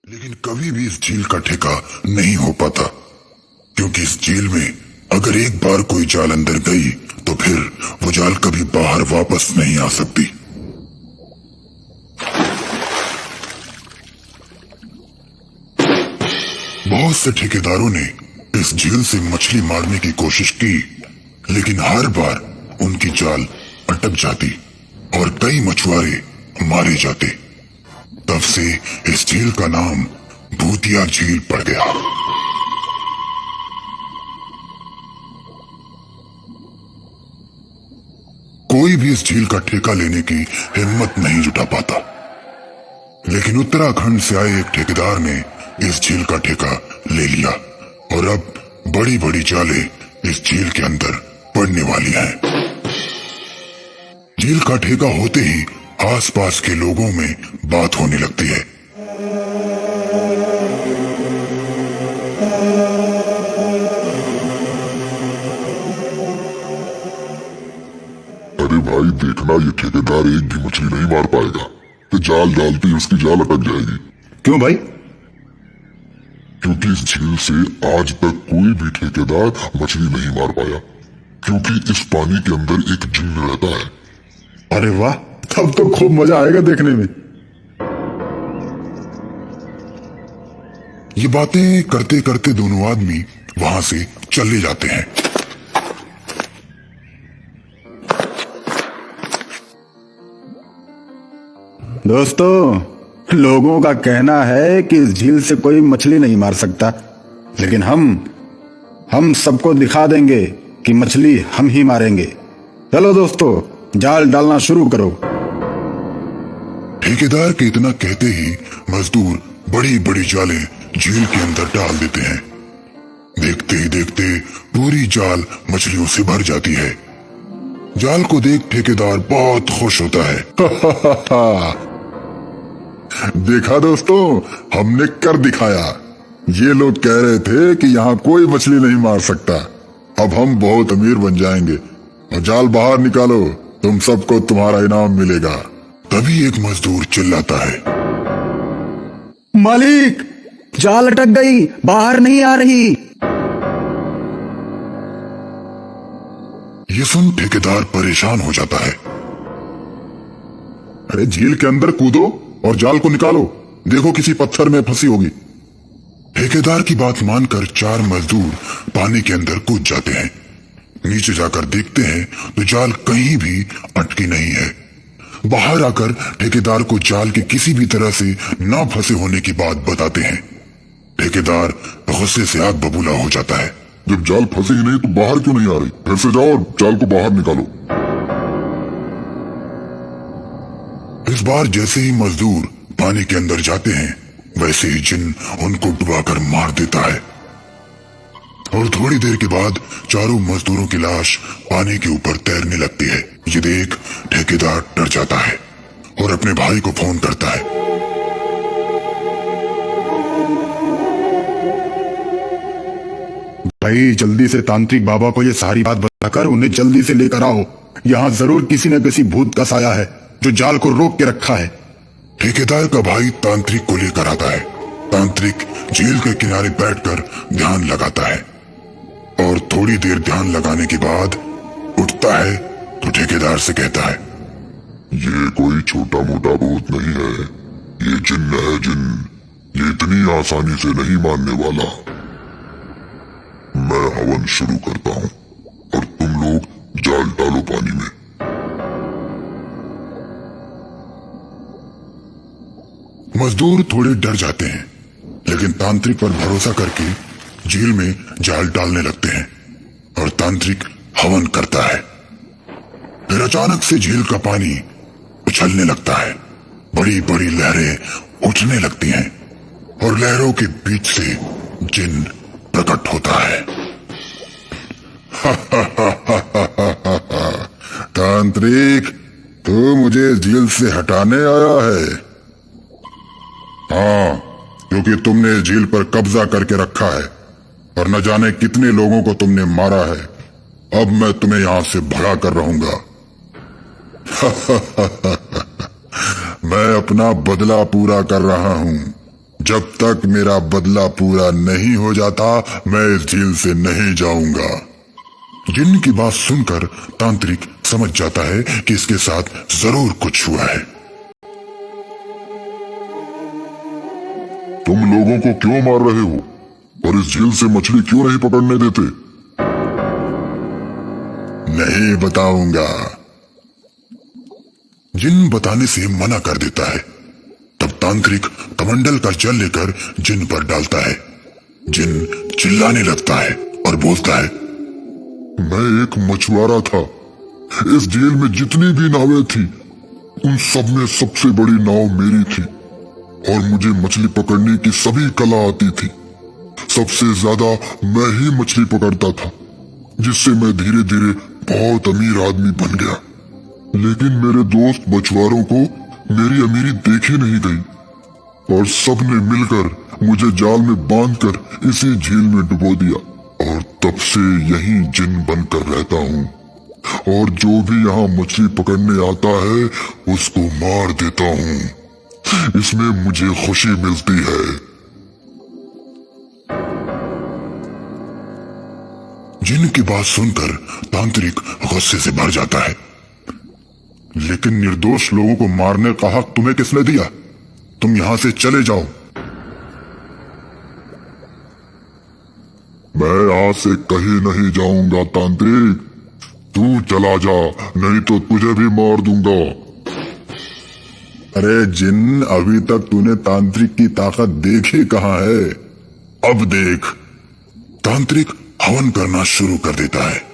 लेकिन कभी भी इस झील का ठेका नहीं हो पाता, क्योंकि इस झील में अगर एक बार कोई जाल अंदर गई तो फिर वो जाल कभी बाहर वापस नहीं आ सकती। बहुत से ठेकेदारों ने इस झील से मछली मारने की कोशिश की, लेकिन हर बार उनकी जाल अटक जाती और कई मछुआरे मारे जाते। तब से इस झील का नाम भूतिया झील पड़ गया। कोई भी इस झील का ठेका लेने की हिम्मत नहीं जुटा पाता, लेकिन उत्तराखंड से आए एक ठेकेदार ने इस झील का ठेका ले लिया और अब बड़ी बड़ी जालें इस झील के अंदर पड़ने वाली हैं। झील का ठेका होते ही आसपास के लोगों में बात होने लगती है। अरे भाई देखना, ये ठेकेदार एक भी मछली नहीं मार पाएगा, तो जाल डालते ही उसकी जाल अटक जाएगी। क्यों भाई? क्योंकि इस झील से आज तक कोई भी ठेकेदार मछली नहीं मार पाया, क्योंकि इस पानी के अंदर एक जिन्न रहता है। अरे वाह, तब तो खूब मजा आएगा देखने में। ये बातें करते करते दोनों आदमी वहां से चले जाते हैं। दोस्तों, लोगों का कहना है कि इस झील से कोई मछली नहीं मार सकता, लेकिन हम सबको दिखा देंगे कि मछली हम ही मारेंगे। चलो दोस्तों, जाल डालना शुरू करो। ठेकेदार के इतना कहते ही मजदूर बड़ी बड़ी जालें झील के अंदर डाल देते हैं। देखते ही देखते पूरी जाल मछलियों से भर जाती है। जाल को देख ठेकेदार बहुत खुश होता है। देखा दोस्तों, हमने कर दिखाया। ये लोग कह रहे थे कि यहाँ कोई मछली नहीं मार सकता। अब हम बहुत अमीर बन जाएंगे। और जाल बाहर निकालो, तुम सबको तुम्हारा इनाम मिलेगा। तभी एक मजदूर चिल्लाता है, मालिक, जाल अटक गई, बाहर नहीं आ रही। ये सुन ठेकेदार परेशान हो जाता है। अरे झील के अंदर कूदो और जाल को निकालो, देखो किसी पत्थर में फंसी होगी। ठेकेदार की बात मानकर चार मजदूर पानी के अंदर कूद जाते हैं। नीचे जाकर देखते हैं तो जाल कहीं भी अटकी नहीं है। बाहर आकर ठेकेदार को जाल के किसी भी तरह से ना फंसे होने की बात बताते हैं। ठेकेदार गुस्से से आग बबूला हो जाता है। जब जाल फंसी ही नहीं तो बाहर क्यों नहीं आ रही? फिर से जाओ और जाल को बाहर निकालो। इस बार जैसे ही मजदूर पानी के अंदर जाते हैं, वैसे ही जिन्न उनको डुबाकर मार देता है। और थोड़ी देर के बाद चारों मजदूरों की लाश पानी के ऊपर तैरने लगती है। ये देख ठेकेदार डर जाता है और अपने भाई को फोन करता है। भाई, जल्दी से तांत्रिक बाबा को ये सारी बात बताकर उन्हें जल्दी से लेकर आओ। यहाँ जरूर किसी न किसी भूत का साया है जो जाल को रोक के रखा है। ठेकेदार का भाई तांत्रिक को लेकर आता है। तांत्रिक झील के किनारे बैठकर ध्यान लगाता है और थोड़ी देर ध्यान लगाने के बाद उठता है तो ठेकेदार से कहता है, ये कोई छोटा मोटा भूत नहीं है, ये जिन्न है, जिन्न। ये इतनी आसानी से नहीं मानने वाला। मैं हवन शुरू करता हूँ और तुम लोग जाल डालो पानी में। मजदूर थोड़े डर जाते हैं, लेकिन तांत्रिक पर भरोसा करके झील में जाल डालने लगते हैं और तांत्रिक हवन करता है। फिर अचानक से झील का पानी उछलने लगता है। बड़ी बड़ी लहरें उठने लगती हैं और लहरों के बीच से जिन्न प्रकट होता है। तांत्रिक, तू मुझे इस झील से हटाने आया है? हाँ, क्योंकि तुमने इस झील पर कब्जा करके रखा है और न जाने कितने लोगों को तुमने मारा है। अब मैं तुम्हें यहां से भगा कर रहूंगा। मैं अपना बदला पूरा कर रहा हूं। जब तक मेरा बदला पूरा नहीं हो जाता मैं इस झील से नहीं जाऊंगा। जिन की बात सुनकर तांत्रिक समझ जाता है कि इसके साथ जरूर कुछ हुआ है। तुम लोगों को क्यों मार रहे हो और इस झील से मछली क्यों नहीं पकड़ने देते? नहीं बताऊंगा। जिन बताने से मना कर देता है। तब तांत्रिक कमंडल का जल लेकर जिन पर डालता है। जिन चिल्लाने लगता है और बोलता है, मैं एक मछुआरा था। इस झील में जितनी भी नावें थी उन सब में सबसे बड़ी नाव मेरी थी और मुझे मछली पकड़ने की सभी कला आती थी। सबसे ज्यादा मैं ही मछली पकड़ता था, जिससे मैं धीरे धीरे बहुत अमीर आदमी बन गया। लेकिन मेरे दोस्त मछुआरों को मेरी अमीरी देखी नहीं गई और सबने मिलकर मुझे जाल में बांधकर इसी झील में डुबो दिया और तब से यहीं जिन बनकर रहता हूँ और जो भी यहाँ मछली पकड़ने आता है उसको मार देता हूँ। इसमें मुझे खुशी मिलती है। जिन की बात सुनकर तांत्रिक गुस्से से भर जाता है। लेकिन निर्दोष लोगों को मारने का हक तुम्हें किसने दिया? तुम यहां से चले जाओ। मैं यहाँ से कहीं नहीं जाऊंगा तांत्रिक। तू चला जा, नहीं तो तुझे भी मार दूंगा। अरे जिन, अभी तक तूने तांत्रिक की ताकत देखी कहाँ है? अब देख। तांत्रिक हवन करना शुरू कर देता है।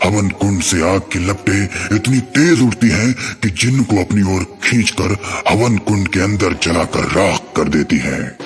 हवन कुंड से आग की लपटें इतनी तेज उड़ती हैं कि जिन को अपनी ओर खींचकर हवन कुंड के अंदर जलाकर राख कर देती हैं।